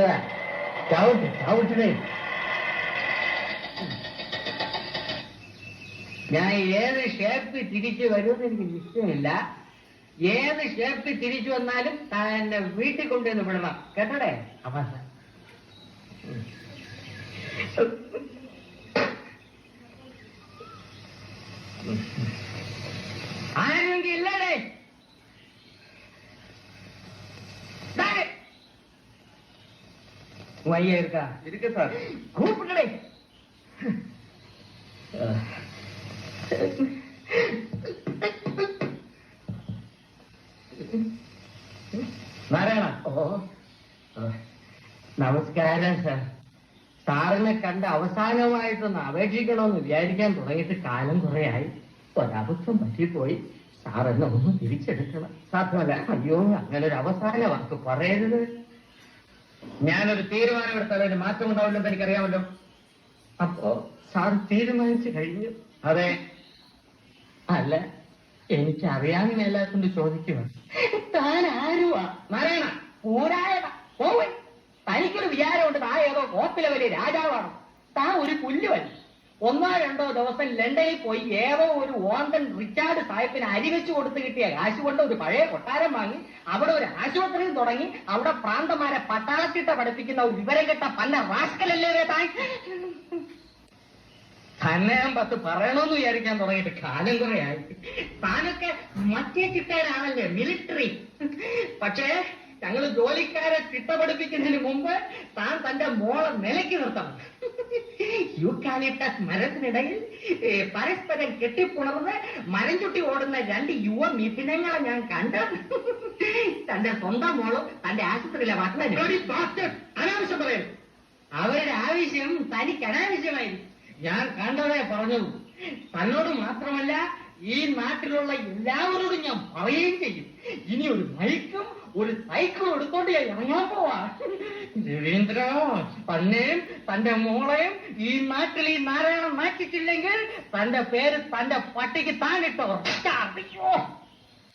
നല്ലതാ. ചവിട്ടേ. ഞാൻ ഏത് ഷേപ്പിൽ തിരിച്ചു വരുമെന്ന് എനിക്ക് നിശ്ചയമില്ല. ഏത് ഷേപ്പിൽ തിരിച്ചു വന്നാലും താൻ എന്നെ വീട്ടിൽ കൊണ്ടുവന്ന് വിടണം കേട്ടോടെ. ആരെങ്കിലും ഇല്ലടേ. വയ്യ ഇരിക്ക സാർ. കൂപ്പിട്ടടേ. നാരായണ. നമസ്കാരം സാർ. സാറിനെ കണ്ട് അവസാനമായിട്ടൊന്ന് അപേക്ഷിക്കണമെന്ന് വിചാരിക്കാൻ തുടങ്ങിയിട്ട് കാലം കുറയായി. ഒരബദ്ധം പറ്റിപ്പോയി. സാർ എന്നെ ഒന്ന് തിരിച്ചെടുക്കണം. സാധ്യമല്ല. അയ്യോ, അങ്ങനെ ഒരു അവസാന വാക്ക് പറയരുത്. ഞാനൊരു തീരുമാനമെടുത്താൽ അതിന് മാറ്റം ഉണ്ടാവില്ലെന്ന് എനിക്കറിയാമല്ലോ. അപ്പോ സാർ തീരുമാനിച്ചു കഴിഞ്ഞു? അതെ. അല്ല, എനിക്കറിയാൻ മേലാക്കൊണ്ട് ചോദിക്കുക. താൻ ആരുവാ? നാരായണ. ഊരായണ. പോവൻ. തനിക്കൊരു വിചാരമുണ്ട് താൻ ഏതോ കോപ്പിലെ വലിയ രാജാവാണ്. താൻ ഒരു പുല്ലുവൻ. 1-2 ദിവസം ലണ്ടനിൽ പോയി ഏതോ ഒരു ഓന്തൻ റിച്ചാർഡ് സാഹിബിന് അരിവെച്ചു കൊടുത്ത് കിട്ടിയ കാശ് കൊണ്ട് ഒരു പഴയ കൊട്ടാരം വാങ്ങി അവിടെ ഒരു ആശുപത്രിയും തുടങ്ങി അവിടെ പ്രാന്തമാരെ പട്ടാളത്തിട്ട പഠിപ്പിക്കുന്ന ഒരു വിവരം കെട്ട പന്ന റാസ്കലല്ലേ താൻ. തന്നെ ഞാൻ 10 പറയണമെന്ന് വിചാരിക്കാൻ തുടങ്ങിയിട്ട് കാലം കുറയായി. താനൊക്കെ മറ്റേ ചിട്ടയിലാണല്ലേ, മിലിറ്ററി. പക്ഷേ ഞങ്ങൾ ജോലിക്കാരെ ചിട്ട പഠിപ്പിക്കുന്നതിന് മുമ്പ് താൻ തന്റെ മോളെ നിലയ്ക്ക് നിർത്തണം. യൂക്കാലിപ്റ്റസ് മരത്തിനിടയിൽ പരസ്പരം കെട്ടിപ്പുണർന്ന് മരം ചുട്ടി ഓടുന്ന 2 യുവ മിഥുനങ്ങളെ ഞാൻ കണ്ട്. തന്റെ സ്വന്തം മോളും തന്റെ ആശുപത്രിയിലെ അനാവശ്യം പറയും. അവരുടെ ആവശ്യം തനിക്ക് അനാവശ്യമായിരിക്കും. ഞാൻ കണ്ടതേ പറഞ്ഞത്. തന്നോട് മാത്രമല്ല, ഈ നാട്ടിലുള്ള എല്ലാവരോടും ഞാൻ പറയുകയും ചെയ്യും. ഇനി ഒരു ബൈക്കും ഒരു സൈക്കിളും എടുത്തോണ്ട് ഞാൻ ഇറങ്ങാൻ പോവാ. രവീന്ദ്ര, തന്നെയും തന്റെ മോളെയും ഈ നാട്ടിൽ ഈ നാരായണൻ മാറ്റിച്ചില്ലെങ്കിൽ തന്റെ പേര് തന്റെ പട്ടിക്ക് താനിട്ടോ.